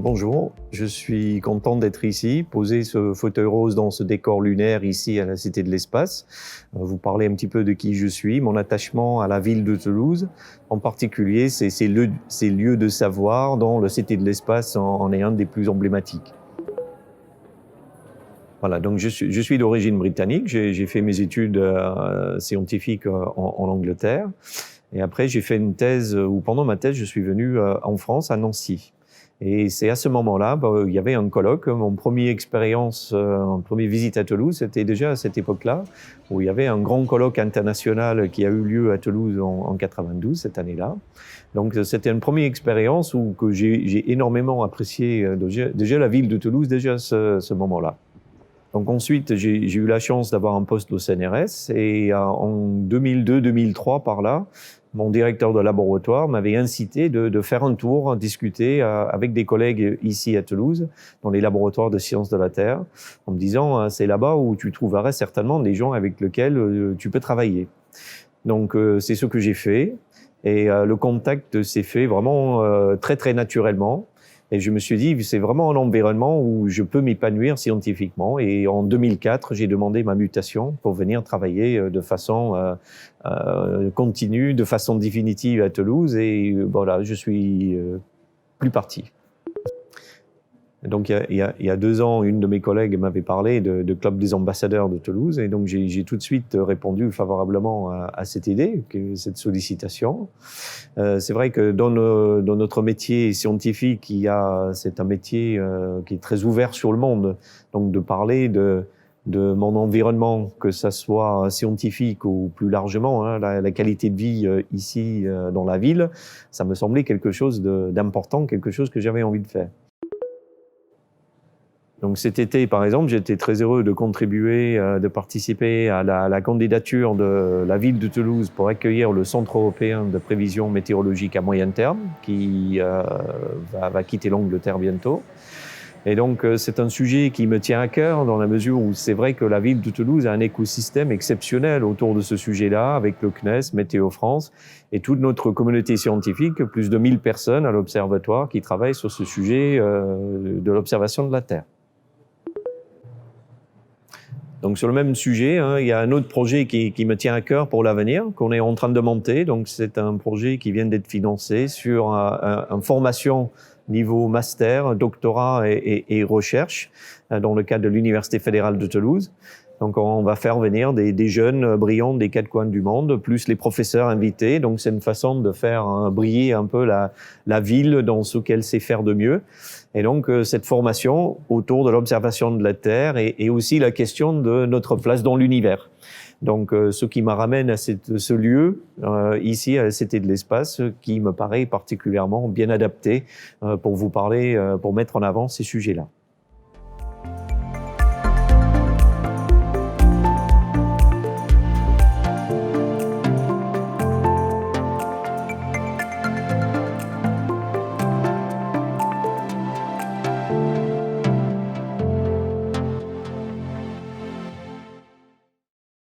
Bonjour, je suis content d'être ici, poser ce fauteuil rose dans ce décor lunaire ici à la Cité de l'Espace. Vous parler un petit peu de qui je suis, mon attachement à la ville de Toulouse, en particulier ces lieux de savoir dont la Cité de l'Espace en est un des plus emblématiques. Voilà, donc je suis d'origine britannique, j'ai fait mes études scientifiques en Angleterre. Et après, j'ai fait une thèse où pendant ma thèse, je suis venu en France, à Nancy. Et c'est à ce moment-là, il y avait un colloque. Mon premier expérience, mon premier visite à Toulouse, c'était déjà à cette époque-là, où il y avait un grand colloque international qui a eu lieu à Toulouse en 92, cette année-là. Donc c'était une première expérience que j'ai énormément apprécié déjà la ville de Toulouse, déjà ce moment-là. Donc ensuite, j'ai eu la chance d'avoir un poste au CNRS et en 2002-2003, par là, mon directeur de laboratoire m'avait incité de faire un tour, discuter avec des collègues ici à Toulouse, dans les laboratoires de sciences de la Terre, en me disant c'est là-bas où tu trouverais certainement des gens avec lesquels tu peux travailler. Donc c'est ce que j'ai fait et le contact s'est fait vraiment très très naturellement. Et je me suis dit, c'est vraiment un environnement où je peux m'épanouir scientifiquement. Et en 2004, j'ai demandé ma mutation pour venir travailler de façon continue, de façon définitive à Toulouse. Et voilà, je suis plus parti. Donc, il y a 2 ans, une de mes collègues m'avait parlé de Club des ambassadeurs de Toulouse, et donc j'ai tout de suite répondu favorablement à cette idée, cette sollicitation. C'est vrai que dans notre métier scientifique, c'est un métier qui est très ouvert sur le monde. Donc, de parler de mon environnement, que ça soit scientifique ou plus largement, hein, la qualité de vie ici dans la ville, ça me semblait quelque chose d'important, quelque chose que j'avais envie de faire. Donc cet été, par exemple, j'étais très heureux de contribuer, de participer à la candidature de la ville de Toulouse pour accueillir le Centre européen de prévision météorologique à moyen terme, qui va quitter l'Angleterre bientôt. Et donc c'est un sujet qui me tient à cœur dans la mesure où c'est vrai que la ville de Toulouse a un écosystème exceptionnel autour de ce sujet-là, avec le CNES, Météo France, et toute notre communauté scientifique, plus de 1000 personnes à l'Observatoire qui travaillent sur ce sujet de l'observation de la Terre. Donc sur le même sujet, hein, il y a un autre projet qui me tient à cœur pour l'avenir, qu'on est en train de monter. Donc c'est un projet qui vient d'être financé sur une formation niveau master, doctorat et recherche dans le cadre de l'Université fédérale de Toulouse. Donc on va faire venir des jeunes brillants des 4 coins du monde, plus les professeurs invités. Donc c'est une façon de faire briller un peu la ville dans ce qu'elle sait faire de mieux. Et donc cette formation autour de l'observation de la Terre et aussi la question de notre place dans l'univers. Donc ce qui me ramène à ce lieu, ici à la Cité de l'Espace, qui me paraît particulièrement bien adapté pour vous parler, pour mettre en avant ces sujets-là.